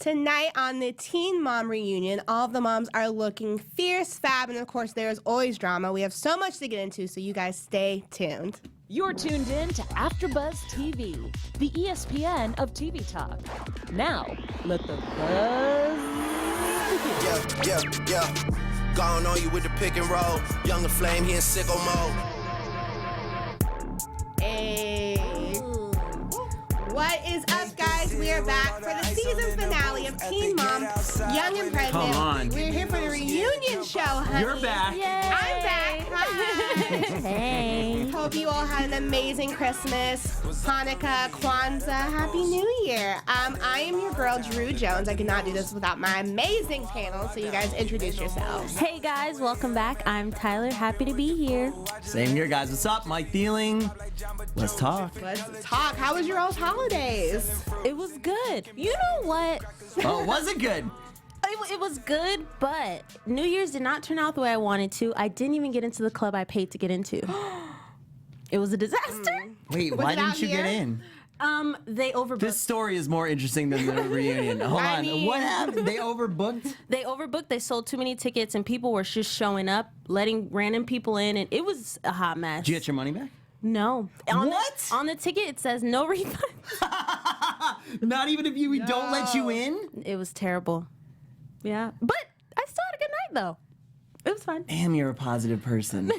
Tonight on the Teen Mom Reunion, all of the moms are looking fierce, fab, and of course there's always drama. We have so much to get into, so you guys stay tuned. You're tuned in to AfterBuzz TV, the ESPN of TV talk. Now, let the buzz begin. Yeah. Gone on you with the pick and roll. Younger Flame, he in sicko mode. Hey. What is up, guys? We are back for the season finale of Teen Mom, Young and Pregnant. Come on. We're here for the reunion show, honey. You're back. Yay. I'm back. Hi. Hey. Hope you all had an amazing Christmas, Hanukkah, Kwanzaa, Happy New Year. I am your girl, Drew Jones. I could not do this without my amazing panel, so you guys introduce yourselves. Hey guys, welcome back. I'm Tyler, happy to be here. Same here, guys. What's up? Mike Thieling. Let's talk. Let's talk. How was your all's holidays? It was good. You know what? Oh, was it good? It was good, but New Year's did not turn out the way I wanted to. I didn't even get into the club I paid to get into. It was a disaster. Wait, Was why it didn't out you get here? in? They overbooked. This story is more interesting than the reunion. Hold I on. mean- What happened? They overbooked? They overbooked. They sold too many tickets, and people were just showing up, letting random people in, and it was a hot mess. Did you get your money back? No. What? On the ticket, it says no refund. Not even if we don't let you in? It was terrible. Yeah, but I still had a good night though. It was fun. Damn, you're a positive person.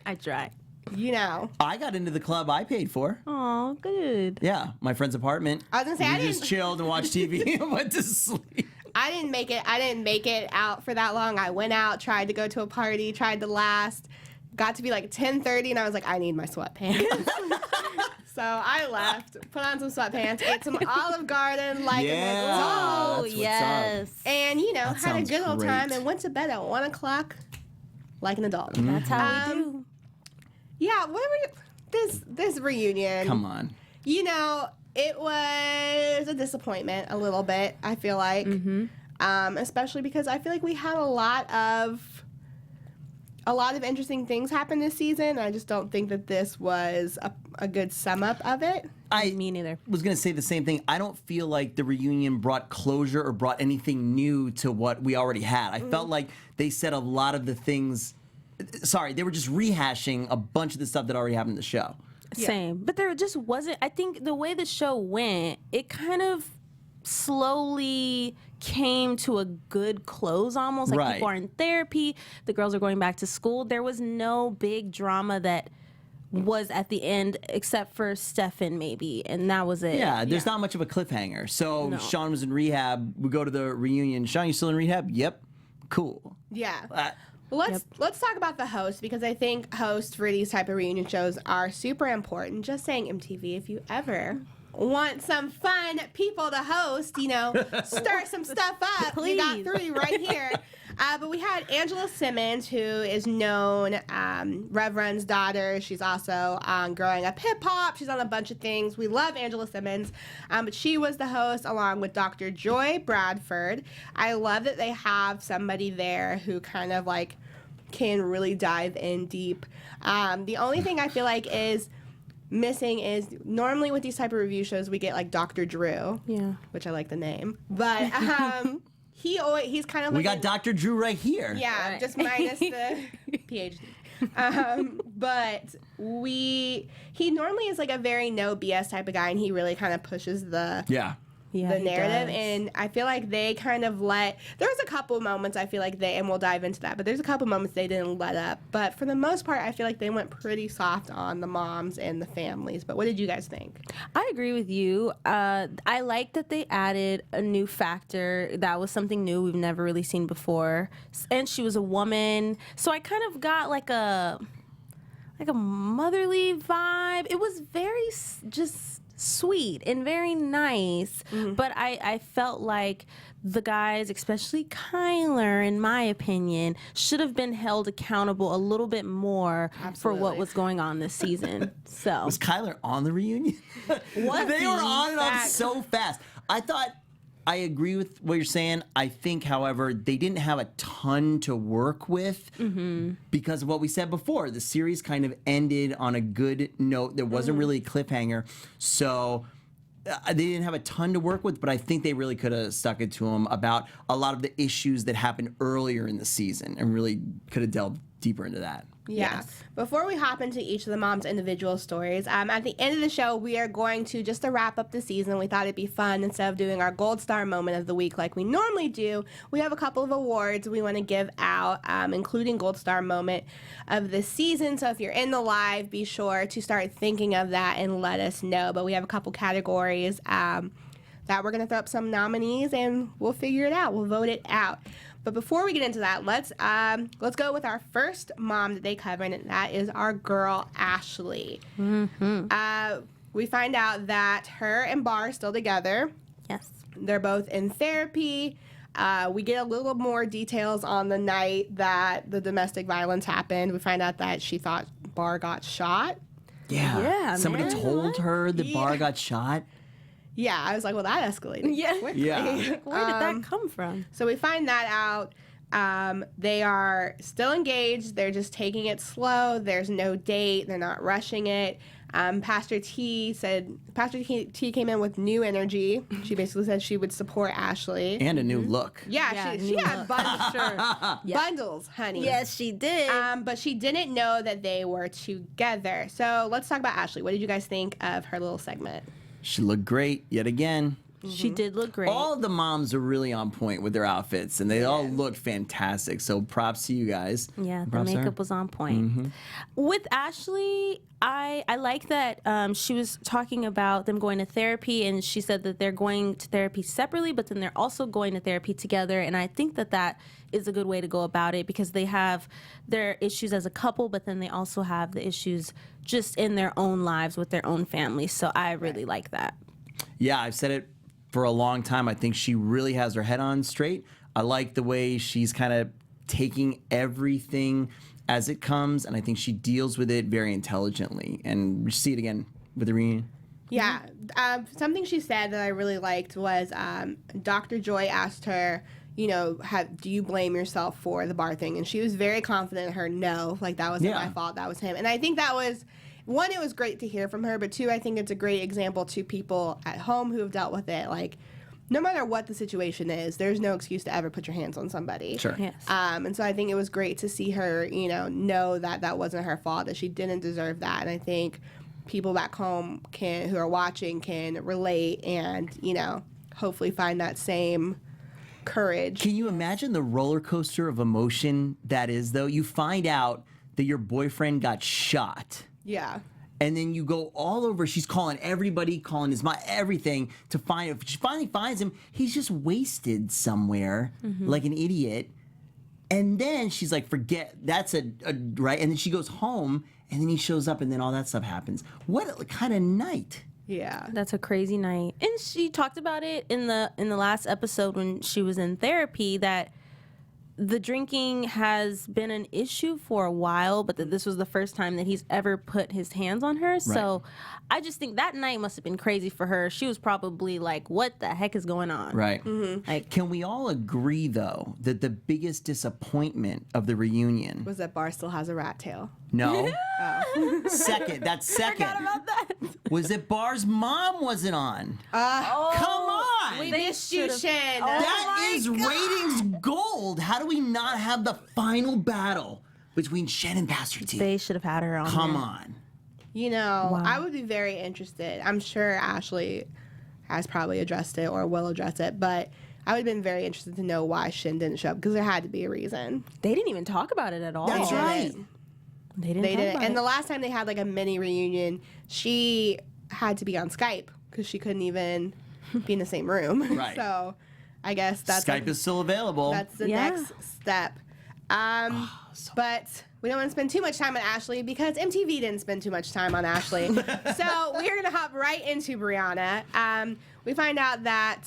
I tried. You know. I got into the club I paid for. Oh, good. Yeah, my friend's apartment. I was gonna say, we I just didn't- chilled and watched TV and went to sleep. I didn't make it out for that long. I went out, tried to go to a party, tried to last. Got to be like 10:30, and I was like, I need my sweatpants. So I left, put on some sweatpants, ate some Olive Garden like an Yeah. adult, Oh, That's what's yes. and That had a sounds good old great. time and went to bed at 1 o'clock like an adult. That's how we Um, do. Yeah, what were this reunion? Come on. It was a disappointment a little bit, I feel like. Especially because I feel like we had a lot of interesting things happen this season. I just don't think that this was a good sum up of it. Me neither. Was going to say the same thing. I don't feel like the reunion brought closure or brought anything new to what we already had. I felt like they said a lot of the things. Sorry, they were just rehashing a bunch of the stuff that already happened in the show. Same. But there just wasn't, I think the way the show went, it kind of slowly came to a good close almost. Like Right. people are in therapy, the girls are going back to school. There was no big drama that was at the end except for Stefan maybe, and that was it. Yeah, there's not much of a cliffhanger. So No. Sean was in rehab. We go to the reunion. Sean, you still in rehab? Yep. Cool. Yeah. Let's talk about the host, because I think hosts for these type of reunion shows are super important. Just saying, MTV, if you ever want some fun people to host, stir some stuff up, we got Please. 3 right here. But we had Angela Simmons, who is known, Rev Run's daughter. She's also on Growing Up Hip Hop. She's on a bunch of things. We love Angela Simmons. But she was the host along with Dr. Joy Bradford. I love that they have somebody there who kind of like can really dive in deep. The only thing I feel like is missing is normally with these type of review shows we get like Dr. Drew, Yeah. which I like the name, but he's kind of like We got Dr. Drew right here. yeah, Right. just minus the PhD. But he normally is like a very no BS type of guy, and he really kind of pushes the Yeah, the he narrative, does. and I feel like they kind of there's a couple moments I feel like and we'll dive into that, but there's a couple moments they didn't let up, but for the most part I feel like they went pretty soft on the moms and the families. But what did you guys think? I agree with you. I like that they added a new factor. That was something new we've never really seen before. And she was a woman. So I kind of got like a motherly vibe. It was very just sweet and very nice. But I felt like the guys, especially Kyler, in my opinion, should have been held accountable a little bit more for what Absolutely. was going on this season. So Was Kyler on the reunion? They were on and off so fast. I agree with what you're saying. I think, however, they didn't have a ton to work with because of what we said before. The series kind of ended on a good note. There wasn't really a cliffhanger. So they didn't have a ton to work with, but I think they really could have stuck it to him about a lot of the issues that happened earlier in the season and really could have delved deeper into that. Yeah. Yes. Before we hop into each of the moms' individual stories, at the end of the show, we are going to, just to wrap up the season, we thought it'd be fun, instead of doing our Gold Star moment of the week like we normally do, we have a couple of awards we want to give out, including Gold Star moment of the season. So if you're in the live, be sure to start thinking of that and let us know. But we have a couple categories that we're going to throw up some nominees, and we'll figure it out. We'll vote it out. But before we get into that, let's go with our first mom that they covered, and that is our girl, Ashley. Mm-hmm. We find out that her and Bar are still together. Yes. They're both in therapy. We get a little more details on the night that the domestic violence happened. We find out that she thought Bar got shot. Yeah, Somebody man. told her that Bar got shot. Yeah, I was like, well, that escalated quickly. Yeah. Where did that come from? So we find that out. They are still engaged. They're just taking it slow. There's no date. They're not rushing it. Pastor T came in with new energy. She basically said she would support Ashley. And a new look. Yeah, she had bundles, honey. Yes, she did. But she didn't know that they were together. So let's talk about Ashley. What did you guys think of her little segment? She looked great yet again. She did look great. All of the moms are really on point with their outfits, and they all looked fantastic. So props to you guys. Yeah, the Props to her. makeup was on point. With Ashley, I like that she was talking about them going to therapy, and she said that they're going to therapy separately, but then they're also going to therapy together. And I think that is a good way to go about it, because they have their issues as a couple, but then they also have the issues just in their own lives with their own families. So I really like that. Yeah, I've said it for a long time. I think she really has her head on straight. I like the way she's kind of taking everything as it comes, and I think she deals with it very intelligently. And we see it again with the reunion. Yeah. Something she said that I really liked was Dr. Joy asked her, do you blame yourself for the Bar thing? And she was very confident in her no, like that wasn't my fault, that was him. And I think that was, one, it was great to hear from her, but two, I think it's a great example to people at home who have dealt with it. Like, no matter what the situation is, there's no excuse to ever put your hands on somebody. Sure. Yes. And so I think it was great to see her, know that that wasn't her fault, that she didn't deserve that. And I think people back home who are watching can relate and, hopefully find that same courage. Can you imagine the roller coaster of emotion that is, though? You find out that your boyfriend got shot. Yeah. And then you go all over. She's calling everybody, calling his mom, everything to find him. She finally finds him. He's just wasted somewhere like an idiot. And then she's like, forget, that's right. And then she goes home, and then he shows up, and then all that stuff happens. What kind of night? Yeah. That's a crazy night. And she talked about it in the last episode when she was in therapy, that the drinking has been an issue for a while, but that this was the first time that he's ever put his hands on her. Right. So I just think that night must have been crazy for her. She was probably like, what the heck is going on? Right. Like, can we all agree, though, that the biggest disappointment of the reunion was that Bar still has a rat tail? No. Second. That's second. Forgot about that. Was that Bar's mom wasn't on? Come on. We missed you, Shen. That is ratings gold. How do we not have the final battle between Shen and Pastor T? They should have had her on. Come there. on. Wow. I would be very interested. I'm sure Ashley has probably addressed it or will address it, but I would have been very interested to know why Shen didn't show up, because there had to be a reason. They didn't even talk about it at all. That's right. They didn't. And the last time they had like a mini reunion, she had to be on Skype because she couldn't even be in the same room. Right. So I guess that's Skype is still available. That's the next step. But we don't want to spend too much time on Ashley because MTV didn't spend too much time on Ashley. So we're going to hop right into Briana. We find out that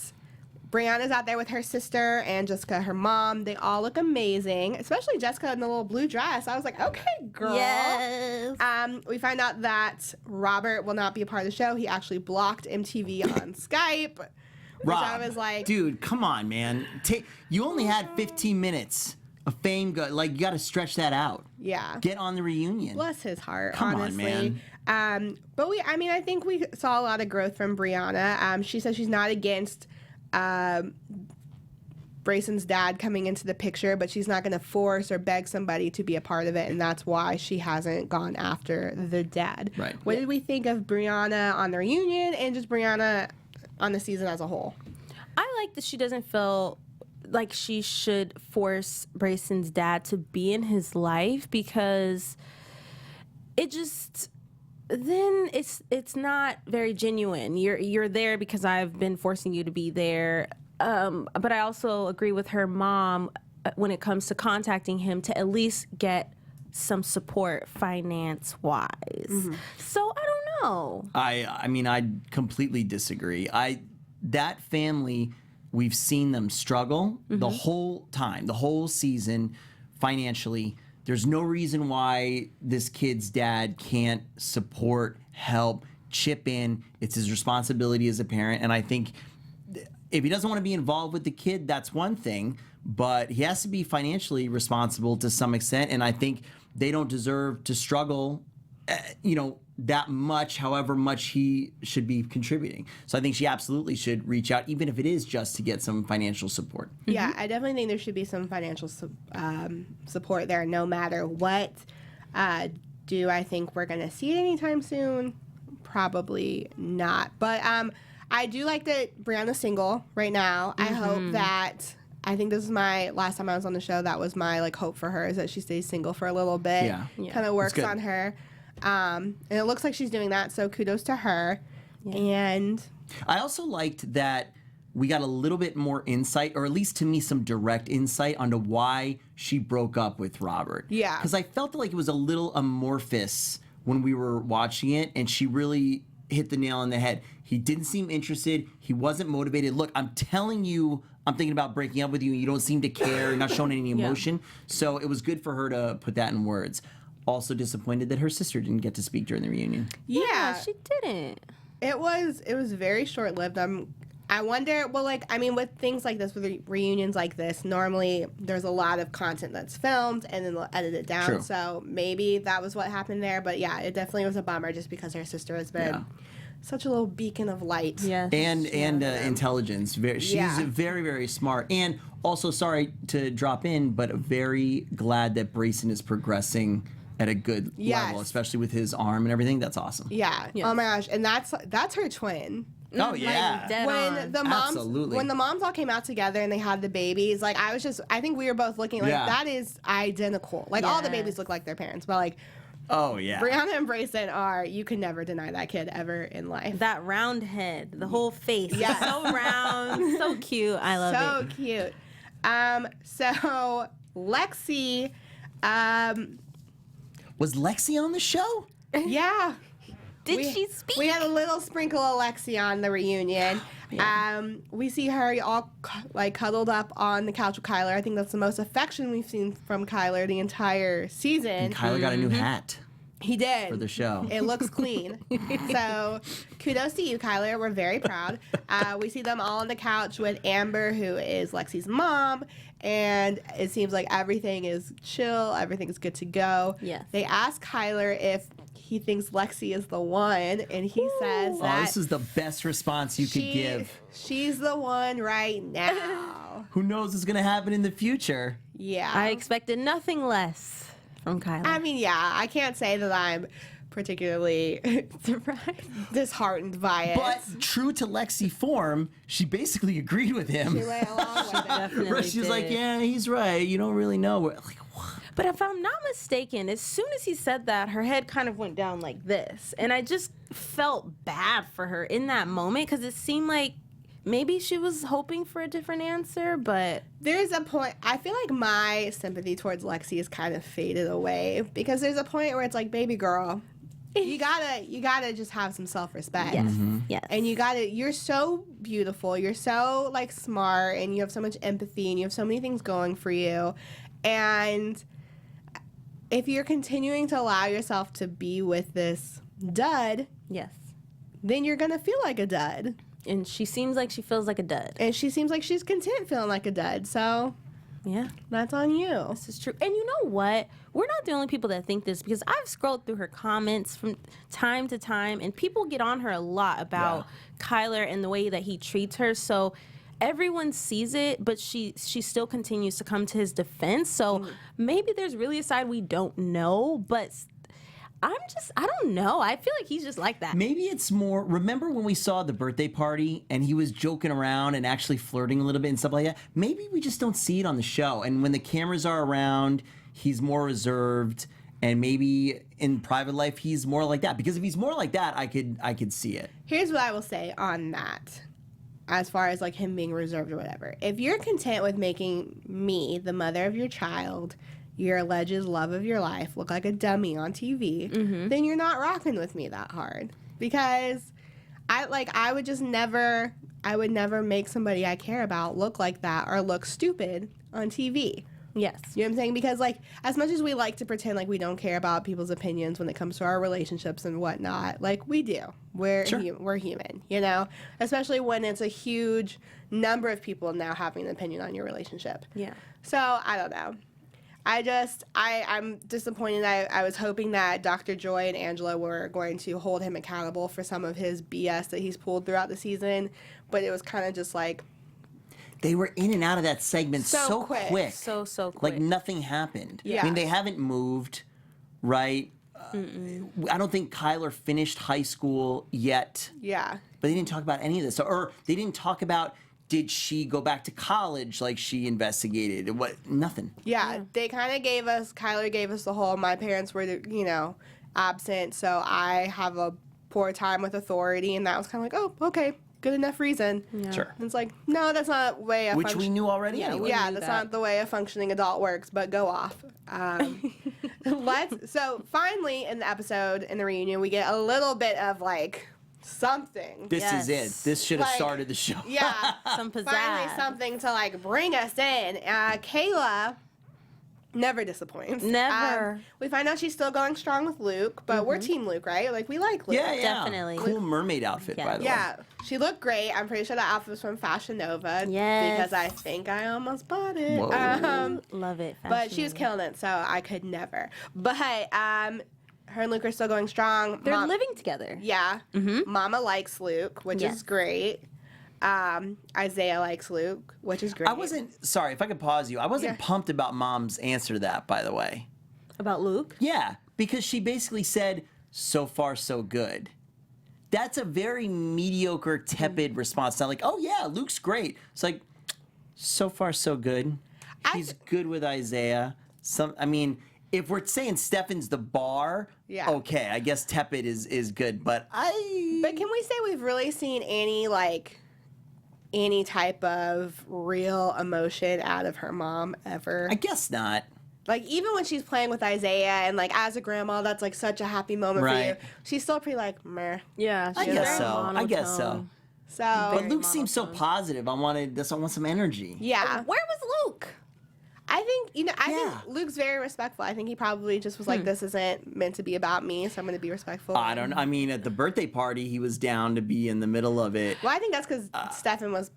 Brianna's out there with her sister and Jessica, her mom. They all look amazing, especially Jessica in the little blue dress. I was like, okay, girl. Yes. We find out that Robert will not be a part of the show. He actually blocked MTV on Skype. Which I was like, dude, come on, man. You only had 15 minutes of fame. You got to stretch that out. Yeah. Get on the reunion. Bless his heart, Come honestly. on, man. But I think we saw a lot of growth from Briana. She said she's not against Brayson's dad coming into the picture, but she's not going to force or beg somebody to be a part of it, and that's why she hasn't gone after the dad. Right. What did we think of Briana on the reunion and just Briana on the season as a whole? I like that she doesn't feel like she should force Brayson's dad to be in his life, because it just... then it's not very genuine. You're there because I've been forcing you to be there. But I also agree with her mom when it comes to contacting him to at least get some support finance-wise. So I don't know. I completely disagree. That family, we've seen them struggle the whole time, the whole season financially. There's no reason why this kid's dad can't support, help, chip in. It's his responsibility as a parent. And I think if he doesn't want to be involved with the kid, that's one thing. But he has to be financially responsible to some extent. And I think they don't deserve to struggle, that much, however much he should be contributing. So I think she absolutely should reach out, even if it is just to get some financial support. Yeah, I definitely think there should be some financial support there, no matter what. Do I think we're going to see it anytime soon? Probably not. But I do like that Brianna's single right now. I hope that... I think this is my last time I was on the show. That was my hope for her, is that she stays single for a little bit. Yeah. Kind of works on her. And it looks like she's doing that, so kudos to her. Yeah. And I also liked that we got a little bit more insight, or at least to me some direct insight onto why she broke up with Robert. Yeah. Because I felt like it was a little amorphous when we were watching it, and she really hit the nail on the head. He didn't seem interested. He wasn't motivated. Look, I'm telling you, I'm thinking about breaking up with you, and you don't seem to care, not showing any emotion. So it was good for her to put that in words. Also disappointed that her sister didn't get to speak during the reunion. Yeah, she didn't. It was very short-lived. I wonder, with things like this, with reunions like this, normally there's a lot of content that's filmed and then they'll edit it down. True. So maybe that was what happened there. But yeah, it definitely was a bummer just because her sister has been such a little beacon of light. Yes. And intelligence. She's very, very smart. And also, sorry to drop in, but very glad that Brayson is progressing at a good level, especially with his arm and everything. That's awesome. Yeah. Yes. Oh my gosh. And that's her twin. Oh yeah. When the moms all came out together and they had the babies, I think we were both looking that is identical. All the babies look like their parents, but oh yeah. Briana and Brayson you can never deny that kid ever in life. That round head, the whole face. Yeah. So round, so cute. I love it. So cute. So Lexi, was Lexi on the show? Yeah. Did she speak? We had a little sprinkle of Lexi on the reunion. We see her all cuddled up on the couch with Kyler. I think that's the most affection we've seen from Kyler the entire season. And Kyler got a new hat. He did. For the show. It looks clean. So kudos to you, Kyler. We're very proud. We see them all on the couch with Amber, who is Lexi's mom. And it seems like everything is chill. Everything is good to go. Yes. They ask Kyler if he thinks Lexi is the one. And he says that. This is the best response you could give. She's the one right now. Who knows what's going to happen in the future? Yeah. I expected nothing less from Kyler. I can't say that I'm particularly disheartened by it. But true to Lexi form, she basically agreed with him. She went along with it. Definitely She's like, yeah, he's right. You don't really know. Like, what? But if I'm not mistaken, as soon as he said that, her head kind of went down like this. And I just felt bad for her in that moment, because it seemed like maybe she was hoping for a different answer, but there's a point. I feel like my sympathy towards Lexi is kind of faded away, because there's a point where it's like, baby girl, you gotta just have some self-respect. Yes. Yes. And you're so beautiful, you're so smart, and you have so much empathy, and you have so many things going for you. And if you're continuing to allow yourself to be with this dud, yes, then you're gonna feel like a dud. And she seems like she feels like a dud. And she seems like she's content feeling like a dud. So Yeah. That's on you. This is true. And you know what? We're not the only people that think this, because I've scrolled through her comments from time to time, and people get on her a lot about Kyler and the way that he treats her. So everyone sees it, but she still continues to come to his defense. So maybe there's really a side we don't know, but I don't know. I feel like he's just like that. Maybe it's more, remember when we saw the birthday party and he was joking around and actually flirting a little bit and stuff like that? Maybe we just don't see it on the show. And when the cameras are around, he's more reserved, and maybe in private life he's more like that. Because if he's more like that, I could see it. Here's what I will say on that, as far as like him being reserved or whatever. If you're content with making me, the mother of your child, your alleged love of your life, look like a dummy on TV, then you're not rocking with me that hard. Because I would never make somebody I care about look like that or look stupid on TV. Yes. You know what I'm saying? Because, like, as much as we like to pretend like we don't care about people's opinions when it comes to our relationships and whatnot, like, we do. We're human, you know? Especially when it's a huge number of people now having an opinion on your relationship. Yeah. So, I don't know. I'm disappointed. I was hoping that Dr. Joy and Angela were going to hold him accountable for some of his BS that he's pulled throughout the season, but it was kind of just like... They were in and out of that segment so quick. So quick. Like nothing happened. Yeah. I mean, they haven't moved, right? I don't think Kyler finished high school yet. Yeah. But they didn't talk about any of this. Or they didn't talk about, did she go back to college like she investigated? What? Nothing. Yeah, they kind of Kyler gave us the whole, my parents were, you know, absent, so I have a poor time with authority, and that was kind of like, oh, okay, good enough reason. Yeah. Sure. And it's like, no, that's not the way Which we knew already anyway. Yeah, that's not the way a functioning adult works, but go off. So finally in the episode, in the reunion, we get a little bit of, like, something. This is it. This should have Like, started the show. Yeah. Some pizzazz. Finally something to, like, bring us in. Kayla never disappoints. Never. We find out she's still going strong with Luke, but we're Team Luke, right? Like, we like Luke. Yeah, yeah. Definitely. Cool mermaid outfit, by the way. Yeah, she looked great. I'm pretty sure that outfit was from Fashion Nova. Yes. Because I think I almost bought it. Whoa. Love it. But she was killing it, so I could never. But her and Luke are still going strong. They're living together. Yeah. Mama likes Luke, which Yes. is great. Isaiah likes Luke, which is great. I wasn't, sorry, if I could pause you, I wasn't pumped about Mom's answer to that, by the way. About Luke? Yeah, because she basically said, so far so good. That's a very mediocre, tepid response. Not like, oh yeah, Luke's great. It's like, so far so good. She's good with Isaiah. If we're saying Stefan's the bar, okay, I guess tepid is good. But can we say we've really seen any type of real emotion out of her mom ever? I guess not. Like, even when she's playing with Isaiah and, like, as a grandma, that's, like, such a happy moment for you. She's still pretty, like, meh. Yeah. I guess so. So, But Luke seems so positive. I want some energy. yeah. Where was Luke? I think think Luke's very respectful. I think he probably just was like, this isn't meant to be about me, so I'm going to be respectful. I mean, at the birthday party, he was down to be in the middle of it. Well, I think that's because Stefan was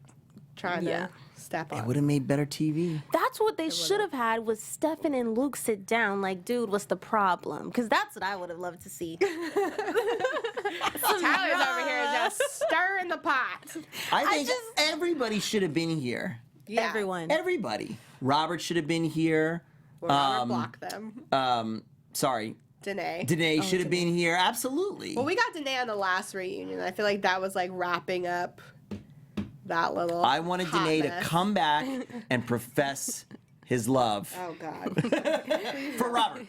trying to step on. It would have made better TV. That's what they should have had, was Stefan and Luke sit down like, dude, what's the problem? Because that's what I would have loved to see. Tyler's over here just stirring the pot. I think everybody should have been here. Yeah. Everyone. Everybody. Robert should have been here. Robert blocked them. Sorry. Danae. Should have been here. Absolutely. Well, we got Danae on the last reunion. I feel like that was like wrapping up that little I wanted hot Danae mess. to come back and profess his love Oh, God. for Robert.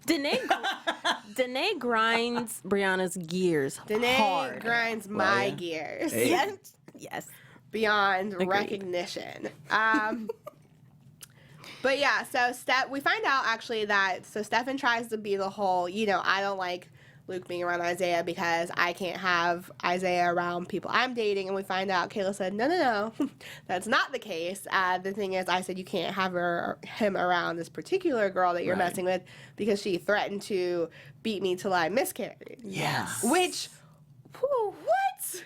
Danae grinds Brianna's gears Danae hard. grinds my gears. Hey. Yes. Beyond recognition. But yeah, so we find out actually that, so Stefan tries to be the whole, I don't like Luke being around Isaiah because I can't have Isaiah around people I'm dating. And we find out Kayla said, no, that's not the case. The thing is, I said you can't have him around this particular girl that you're messing with because she threatened to beat me till I miscarried. Yes. Which, what?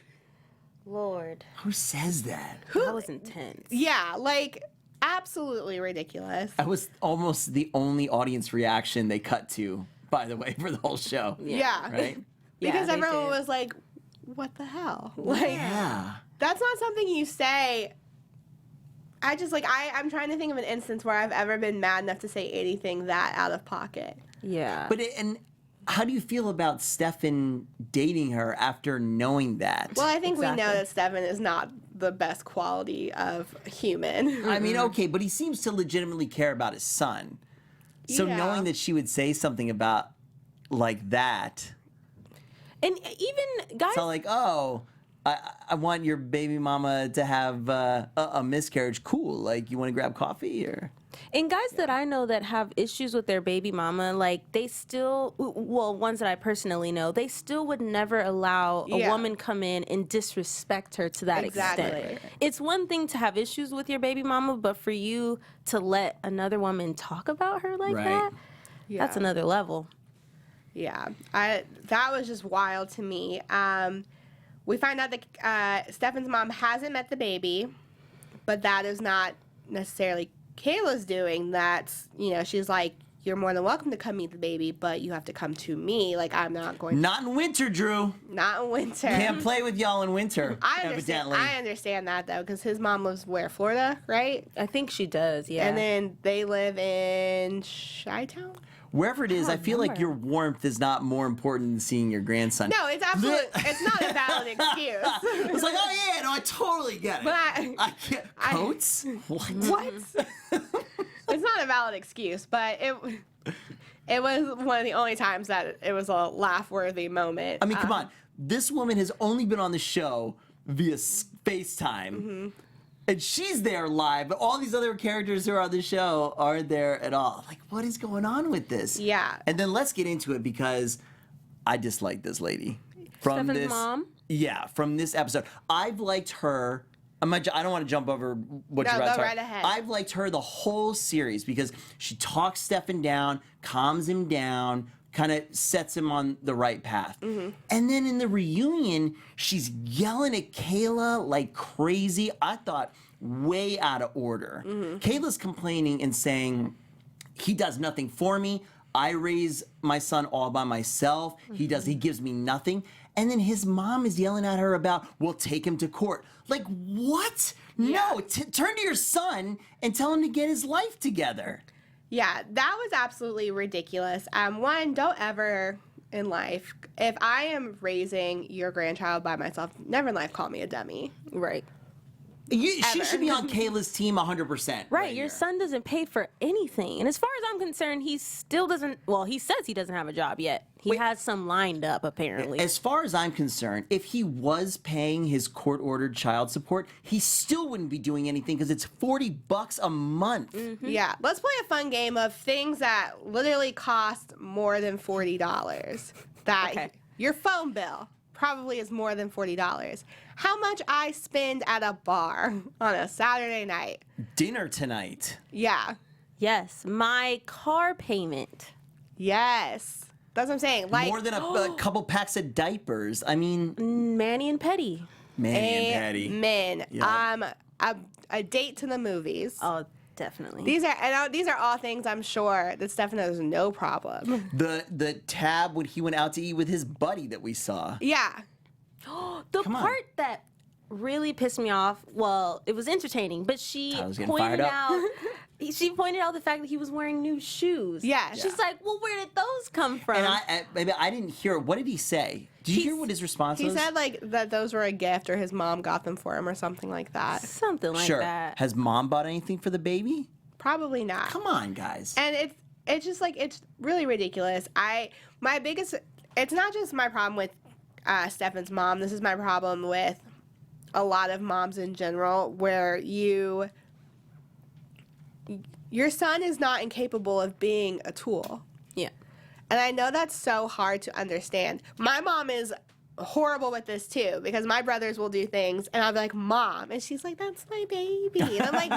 Lord. Who says that? That was intense. Yeah, like, Absolutely ridiculous. That was almost the only audience reaction they cut to, by the way, for the whole show. Yeah. Right? Because they everyone did. was like, what the hell? Like, Yeah. that's not something you say. I just, like, I'm trying to think of an instance where I've ever been mad enough to say anything that out of pocket. Yeah. And how do you feel about Stefan dating her after knowing that? Well, I think we know Exactly. that Stefan is not the best quality of human. I mean, okay, but he seems to legitimately care about his son. So Yeah. knowing that she would say something about like that, and even guys, it's not like, oh, I want your baby mama to have a miscarriage. Cool. Like, you want to grab coffee or? and guys that I know that have issues with their baby mama, like they still, well, ones that I personally know, they still would never allow a Yeah. woman come in and disrespect her to that Exactly. extent. It's one thing to have issues with your baby mama, but for you to let another woman talk about her like Right. that, Yeah. that's another level. Yeah, that was just wild to me. We find out that Stefan's mom hasn't met the baby, but that is not necessarily Kayla's doing. That's, she's like, you're more than welcome to come meet the baby, but you have to come to me. Like, I'm not going Not in winter, Drew. not in winter. Can't play with y'all in winter. I understand. Evidently. I understand that though, because his mom lives where, Florida, right? I think she does, yeah. And then they live in Chi-Town. Wherever it is, I feel like remember. your warmth is not more important than seeing your grandson. No, it's absolutely. It's not a valid excuse. It's like, oh yeah, no, I totally get it. But I can't. Coats? What? What? It's not a valid excuse, but it was one of the only times that it was a laugh-worthy moment. I mean, come on. This woman has only been on the show via FaceTime. Mm-hmm. And she's there live, but all these other characters who are on the show aren't there at all. Like, what is going on with this? Yeah. And then let's get into it because I dislike this lady. From Stefan's this, mom? Yeah, from this episode. I've liked her. I don't want to jump over what No, you're about go to talk. right ahead. I've liked her the whole series because she talks Stefan down, calms him down, kind of sets him on the right path. Mm-hmm. And then in the reunion, she's yelling at Kayla like crazy. I thought way out of order. Mm-hmm. Kayla's complaining and saying, he does nothing for me. I raise my son all by myself. He gives me nothing. And then his mom is yelling at her about, we'll take him to court. Like, what? No, turn to your son and tell him to get his life together. Yeah, that was absolutely ridiculous. One, don't ever in life, if I am raising your grandchild by myself, never in life call me a dummy. Right. She Ever. should be on Kayla's team 100%. Right, your here. son doesn't pay for anything. And as far as I'm concerned, he still doesn't, well, he says he doesn't have a job yet. He has some lined up, apparently. As far as I'm concerned, if he was paying his court-ordered child support, he still wouldn't be doing anything because it's $40 a month. Yeah, let's play a fun game of things that literally cost more than $40. That Okay. your phone bill probably is more than $40. How much I spend at a bar on a Saturday night? Dinner tonight. Yeah. Yes, my car payment. Yes. That's what I'm saying. Like More than a couple packs of diapers. I mean, Manny and Petty. man, Patty. Amen. Yeah. A date to the movies. Oh, definitely. These are all things I'm sure that Stefan has no problem. The tab when he went out to eat with his buddy that we saw. Yeah. The Come on. part that really pissed me off, well, it was entertaining, but she Tyler's getting fired pointed up. out she pointed out the fact that he was wearing new shoes. Yeah. She's like, well, where did those come from? And maybe I didn't hear. What did he say? Did you hear what his response He was? said like that those were a gift or his mom got them for him or something like that. Something like sure. that. Has mom bought anything for the baby? Probably not. Come on, guys. And it's just like it's really ridiculous. It's not just my problem with Stefan's mom. This is my problem with a lot of moms in general, where your son is not incapable of being a tool. Yeah. And I know that's so hard to understand. My mom is horrible with this too, because my brothers will do things and I'll be like, Mom, and she's like, that's my baby. And I'm like,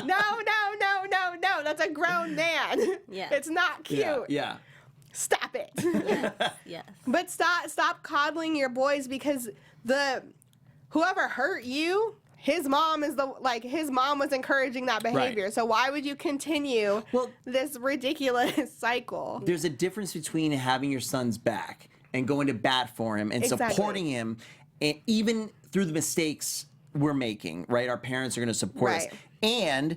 no, no, that's a grown man. Yeah. It's not cute. Yeah. Stop it. Yes. But stop coddling your boys, because whoever hurt you, his mom was encouraging that behavior. Right. So why would you continue this ridiculous cycle? There's a difference between having your son's back and going to bat for him and supporting him, and even through the mistakes we're making, right? Our parents are going to support us. And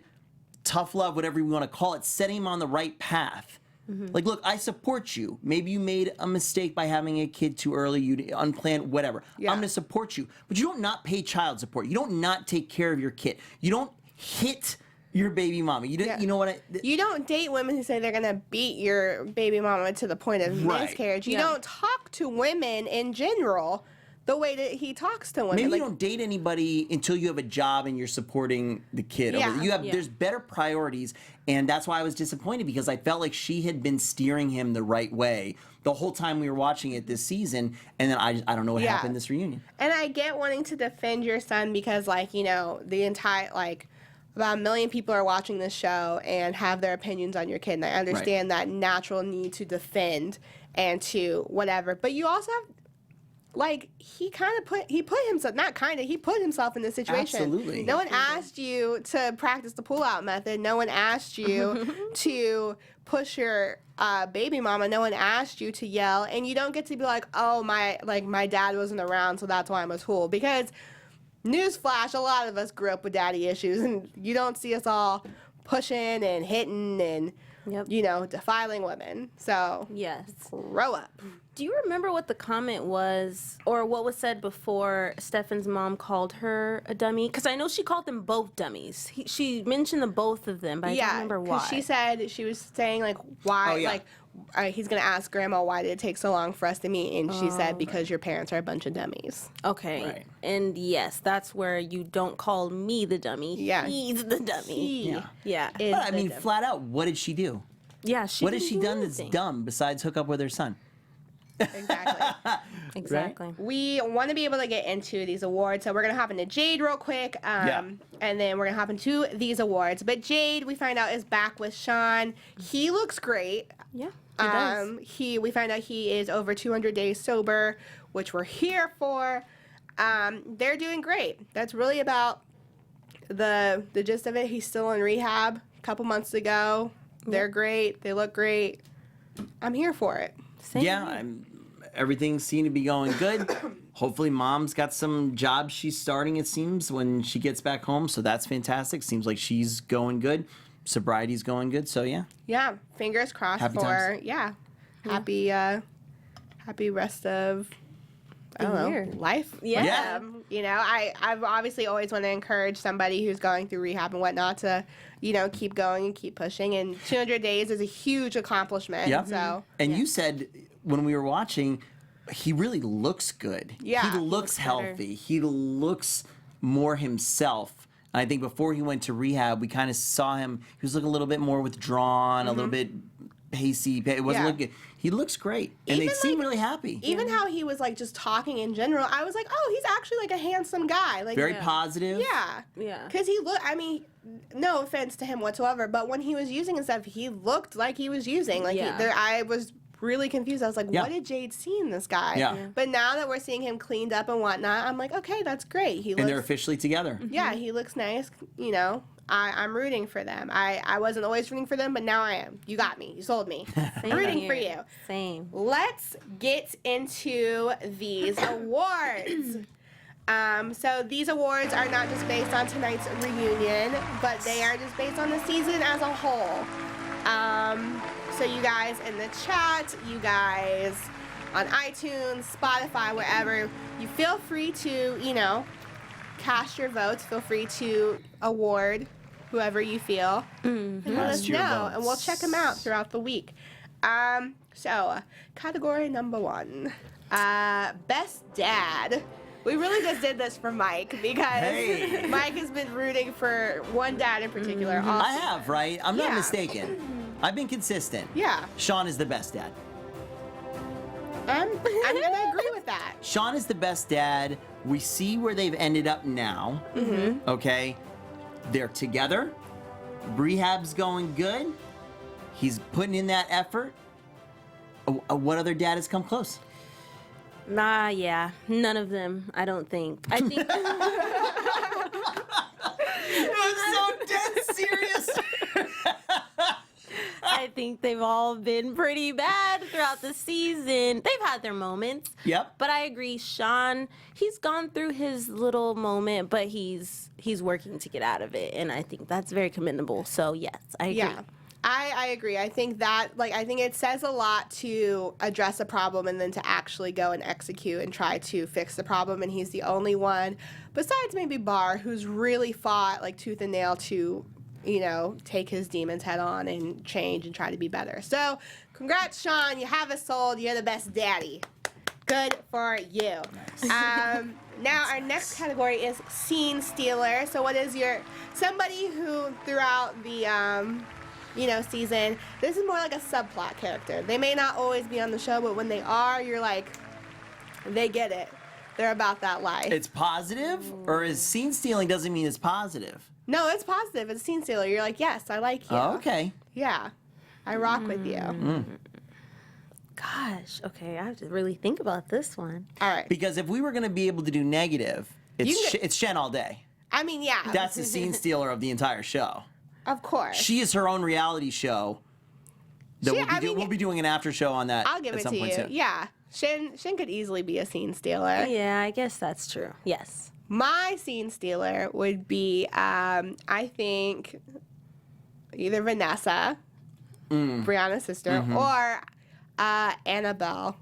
tough love, whatever we want to call it, setting him on the right path. Like, look, I support you. Maybe you made a mistake by having a kid too early, you unplanned, whatever. I'm going to support you. But you don't not pay child support. You don't not take care of your kid. You don't hit your baby mama. You don't, you know what you don't date women who say they're going to beat your baby mama to the point of miscarriage. You don't talk to women in general the way that he talks to women. Maybe you don't date anybody until you have a job and you're supporting the kid. There's better priorities, and that's why I was disappointed, because I felt like she had been steering him the right way the whole time we were watching it this season, and then I don't know what happened this reunion. And I get wanting to defend your son because, like, you know, the entire, like, about 1 million people are watching this show and have their opinions on your kid, and I understand that natural need to defend and to whatever. But you also have, like, he put himself in this situation. Absolutely. No one asked you to practice the pull-out method. No one asked you to push your baby mama. No one asked you to yell. And you don't get to be like, oh, my dad wasn't around, so that's why I'm a tool. Because, newsflash, a lot of us grew up with daddy issues, and you don't see us all pushing and hitting and, you know, defiling women. So, grow up. Do you remember what the comment was, or what was said before Stefan's mom called her a dummy? Because I know she called them both dummies. She mentioned the both of them, but I don't remember why. She said, she was saying, like, why, he's going to ask Grandma, why did it take so long for us to meet? And she said, because your parents are a bunch of dummies. Okay. Right. And yes, that's where you don't call me the dummy. Yeah. He's the dummy. Yeah. But I mean, flat out, what did she do? Yeah, what has she done that's dumb besides hook up with her son? Exactly. We want to be able to get into these awards, so we're going to hop into Jade real quick, and then we're going to hop into these awards. But Jade, we find out, is back with Sean. He looks great. Yeah, he does. We find out he is over 200 days sober, which we're here for. They're doing great. That's really about the gist of it. He's still in rehab a couple months ago. They're great. They look great. I'm here for it. Everything seemed to be going good. Hopefully mom's got some jobs she's starting, it seems, when she gets back home, so that's fantastic. Seems like she's going good. Sobriety's going good, so yeah, fingers crossed happy for happy rest of life. You know, I've obviously always want to encourage somebody who's going through rehab and whatnot to, you know, keep going and keep pushing, and 200 days is a huge accomplishment. So you said when we were watching, he really looks good. He looks healthy. He looks more himself. And I think before he went to rehab, we kind of saw him. He was looking a little bit more withdrawn, a little bit pacey. It wasn't looking. He looks great, and they seem really happy. Even how he was, like, just talking in general, I was like, oh, he's actually, like, a handsome guy. Like, very positive. Yeah. Because he looked. I mean, no offense to him whatsoever, but when he was using and stuff, he looked like he was using. Like, I was really confused. I was like, what did Jade see in this guy? But now that we're seeing him cleaned up and whatnot, I'm like, okay, that's great. And they're officially together. Yeah, he looks nice. You know, I'm rooting for them. I wasn't always rooting for them, but now I am. You got me. You sold me. Rooting for you. Same. Let's get into these awards. So these awards are not just based on tonight's reunion, but they are just based on the season as a whole. So you guys in the chat, you guys on iTunes, Spotify, wherever, you feel free to, you know, cast your votes. Feel free to award whoever you feel. And let us know, and we'll check them out throughout the week. So, category number 1, Best Dad. We really just did this for Mike because Mike has been rooting for one dad in particular. I have, right? I'm not mistaken. I've been consistent. Yeah. Sean is the best dad. I'm gonna agree with that. Sean is the best dad. We see where they've ended up now. Okay? They're together. Rehab's going good. He's putting in that effort. What other dad has come close? Nah, yeah, none of them. I don't think. I think. It was so dead serious. I think they've all been pretty bad throughout the season. They've had their moments. Yep. But I agree, Sean, he's gone through his little moment, but he's working to get out of it, and I think that's very commendable. So yes, I agree. Yeah. I agree. I think that, I think it says a lot to address a problem and then to actually go and execute and try to fix the problem. And he's the only one, besides maybe Barr, who's really fought tooth and nail to, take his demons head on and change and try to be better. So, congrats, Sean. You have us sold. You're the best daddy. Good for you. Nice. Now, our next category is scene stealer. So, what is somebody who throughout the season, this is more like a subplot character. They may not always be on the show, but when they are, you're like, they get it. They're about that life. It's positive, or is scene stealing doesn't mean it's positive? No, it's positive. It's scene stealer. You're like, yes, I like you. Oh, okay. Yeah. I rock with you. Gosh, okay, I have to really think about this one. All right. Because if we were going to be able to do negative, it's Shen all day. I mean, yeah. That's the scene stealer of the entire show. Of course. She is her own reality show. That we'll be doing an after show on that. I'll give at it some to point you. soon. Yeah. Shen could easily be a scene stealer. Yeah, I guess that's true. Yes. My scene stealer would be, I think, either Vanessa, Briana's sister, or Annabelle,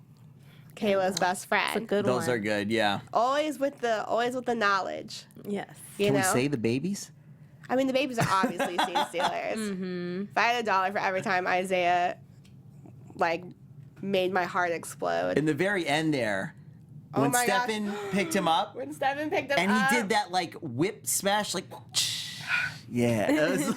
Kayla's best friend. That's a good one. Those are good, yeah. Always with the knowledge. Yes. You Can know? we say the babies? I mean, the babies are obviously scene stealers. If I had $1 for every time Isaiah, made my heart explode. In the very end there, when my gosh. Stefan picked him up, When Stefan picked him and up. he did that whip smash, yeah, it was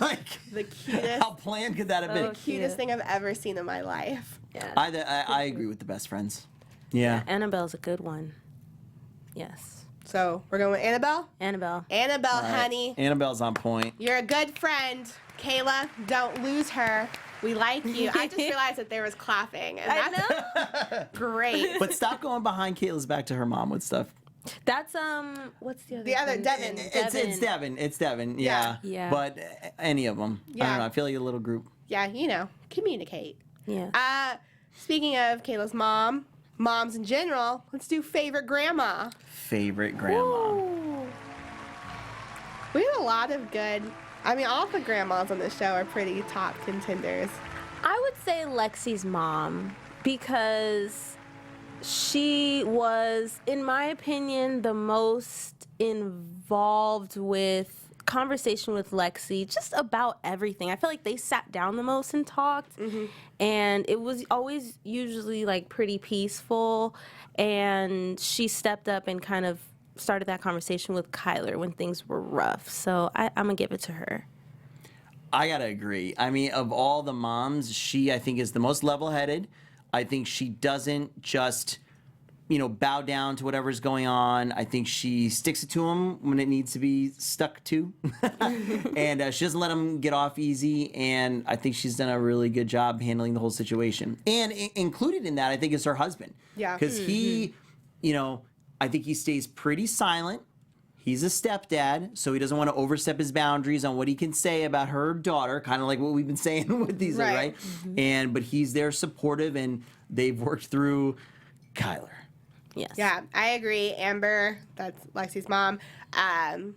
the cutest. how planned could that have been? Cutest thing I've ever seen in my life. Yeah. I agree with the best friends. Yeah. Annabelle's a good one. Yes. So we're going with Annabelle? Annabelle. Annabelle, All right. honey. Annabelle's on point. You're a good friend. Kayla, don't lose her. We like you. I just realized that there was clapping. And I that's know. great. But stop going behind Kayla's back to her mom with stuff. That's what's the other? The other, thing? Devin. It's Devin. It's Devin. Yeah. Yeah. But any of them. I Yeah. don't know. I feel like a little group. Yeah, communicate. Yeah. Speaking of Kayla's mom, moms in general, let's do favorite grandma. Favorite grandma. Ooh. We have a lot of good. I mean, all the grandmas on this show are pretty top contenders. I would say Lexi's mom because she was, in my opinion, the most involved with conversation with Lexi just about everything. I feel like they sat down the most and talked, and it was always usually pretty peaceful, and she stepped up and kind of started that conversation with Kyler when things were rough. So I'm gonna give it to her. I gotta agree. I mean, of all the moms, she, I think, is the most level-headed. I think she doesn't just, bow down to whatever's going on. I think she sticks it to them when it needs to be stuck to. And she doesn't let them get off easy. And I think she's done a really good job handling the whole situation. And included in that, I think, is her husband. Yeah. Because he, I think he stays pretty silent. He's a stepdad, so he doesn't want to overstep his boundaries on what he can say about her daughter, kind of like what we've been saying with these, right? But he's there supportive, and they've worked through Kyler. Yes. Yeah, I agree. Amber, that's Lexi's mom.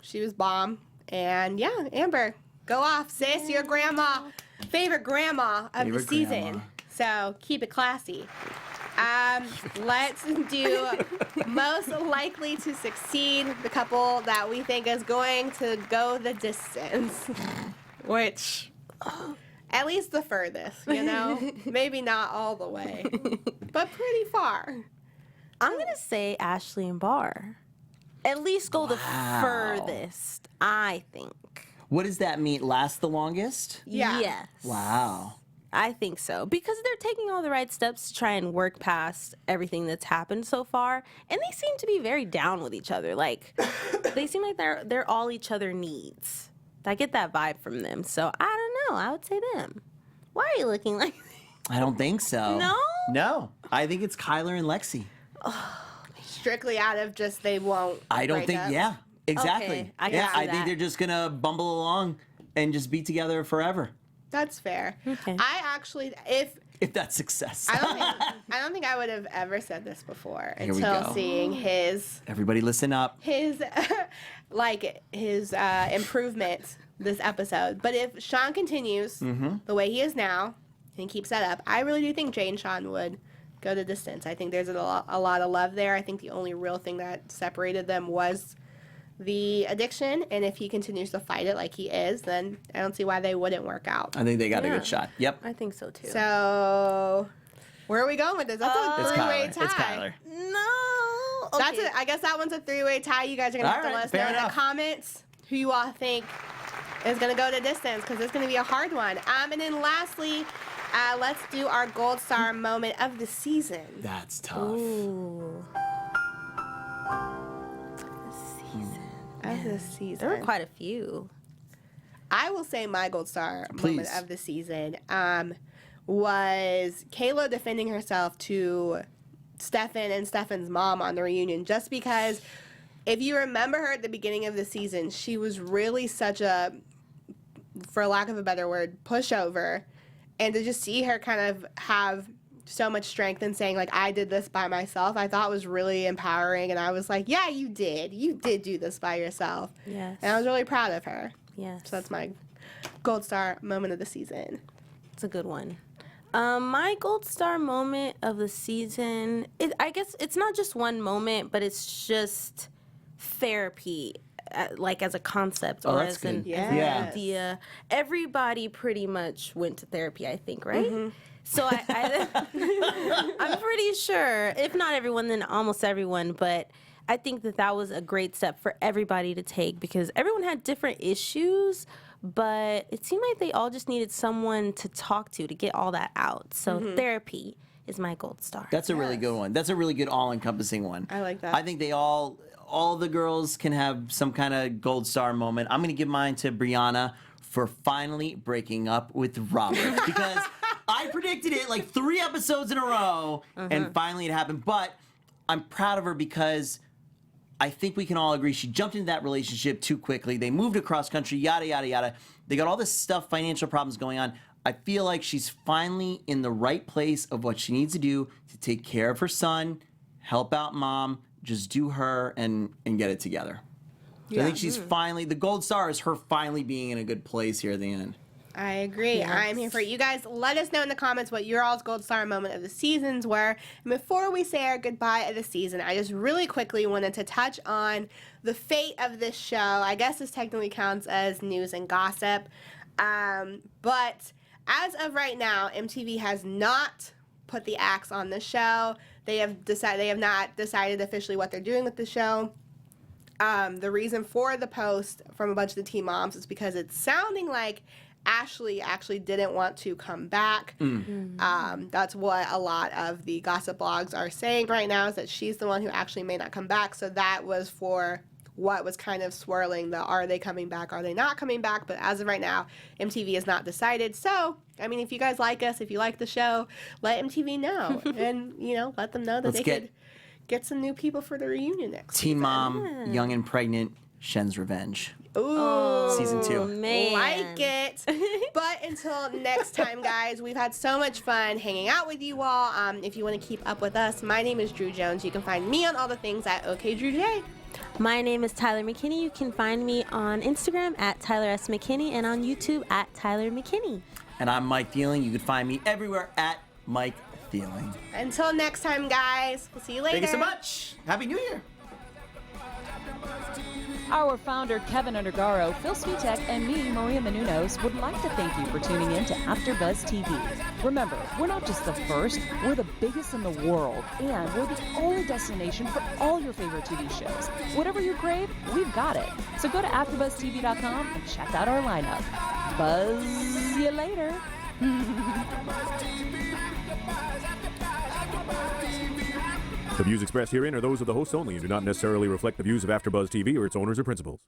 She was bomb. And yeah, Amber, go off, sis. Your grandma, favorite grandma of the season. Grandma. So keep it classy. Let's do most likely to succeed, the couple that we think is going to go the distance, which at least the furthest, maybe not all the way, but pretty far. I'm going to say Ashley and Barr. At least go the furthest, I think. What does that mean? Last the longest? Yeah. Yes. Wow. I think so. Because they're taking all the right steps to try and work past everything that's happened so far. And they seem to be very down with each other. They seem like they're all each other needs. I get that vibe from them. So I don't know. I would say them. Why are you looking like that? I don't think so. No? No. I think it's Kyler and Lexi. strictly out of just they won't. I don't break think. up? Yeah, exactly. Okay, I can yeah, see I think that. they're just gonna bumble along and just be together forever. That's fair. Okay. I actually, if that's success. I don't think I would have ever said this before Here we until go. seeing his Everybody, listen up. improvement this episode. But if Sean continues the way he is now and keeps that up, I really do think Jade and Sean would go the distance. I think there's a lot of love there. I think the only real thing that separated them was the addiction, and if he continues to fight it like he is, then I don't see why they wouldn't work out. I think they got a Yeah. good shot. Yep. I think so too. So, where are we going with this? That's a It's three-way Kyler. tie. It's Kyler. No. Okay. That's it. I guess that one's a three-way tie. You guys are gonna have All to right, let us fair know in the enough. comments who you all think is gonna go the distance, because it's gonna be a hard one. And then lastly, let's do our gold star moment of the season. That's tough. Ooh. Of the season. There were quite a few. I will say my gold star moment Please. of the season was Kayla defending herself to Stefan and Stefan's mom on the reunion, just because if you remember her at the beginning of the season, she was really such a, for lack of a better word, pushover. And to just see her kind of have so much strength and saying, like, I did this by myself, I thought was really empowering. And I was like, yeah, you did. You did do this by yourself. Yes. And I was really proud of her. Yes. So that's my gold star moment of the season. It's a good one. My gold star moment of the season, I guess it's not just one moment, but it's just therapy, like as a concept Oh, or that's as an, good. as an Yes. idea. Everybody pretty much went to therapy, I think, right? So I'm pretty sure, if not everyone, then almost everyone, but I think that was a great step for everybody to take, because everyone had different issues, but it seemed like they all just needed someone to talk to get all that out. So therapy is my gold star. That's a really good one. That's a really good all-encompassing one. I like that. I think they all the girls can have some kind of gold star moment. I'm going to give mine to Briana for finally breaking up with Robert, because I predicted it like 3 episodes in a row, and finally it happened. But I'm proud of her because I think we can all agree she jumped into that relationship too quickly. They moved across country, yada, yada, yada. They got all this stuff, financial problems going on. I feel like she's finally in the right place of what she needs to do to take care of her son, help out mom, just do her and get it together. So I think she's finally, the gold star is her finally being in a good place here at the end. I agree. I'm here for it. You guys, let us know in the comments what your all's gold star moment of the seasons were. And before we say our goodbye of the season, I just really quickly wanted to touch on the fate of this show. I guess this technically counts as news and gossip. But as of right now, MTV has not put the axe on the show. They have not decided officially what they're doing with the show. The reason for the post from a bunch of the teen moms is because it's sounding like Ashley actually didn't want to come back. That's what a lot of the gossip blogs are saying right now, is that she's the one who actually may not come back. So that was for what was kind of swirling the, are they coming back, are they not coming back? But as of right now, MTV has not decided. So, I mean, if you guys like us, if you like the show, let MTV know. And, let them know that they could get some new people for the reunion next Teen season. Mom, Young and Pregnant, Shen's Revenge. Ooh, Season 2. Man. like it. But until next time, guys, we've had so much fun hanging out with you all. If you want to keep up with us, my name is Drew Jones. You can find me on all the things at OKDrewJ. My name is Tyler McKinney. You can find me on Instagram at Tyler S. McKinney and on YouTube at Tyler McKinney. And I'm Mike Thieling. You can find me everywhere at Mike Thieling. Until next time, guys, we'll see you later. Thank you so much. Happy New Year. Our founder, Keven Undergaro, Phil Svitek, and me, Maria Menounos, would like to thank you for tuning in to AfterBuzz TV. Remember, we're not just the first, we're the biggest in the world, and we're the only destination for all your favorite TV shows. Whatever you crave, we've got it. So go to AfterBuzzTV.com and check out our lineup. Buzz you later. The views expressed herein are those of the hosts only and do not necessarily reflect the views of AfterBuzz TV or its owners or principals.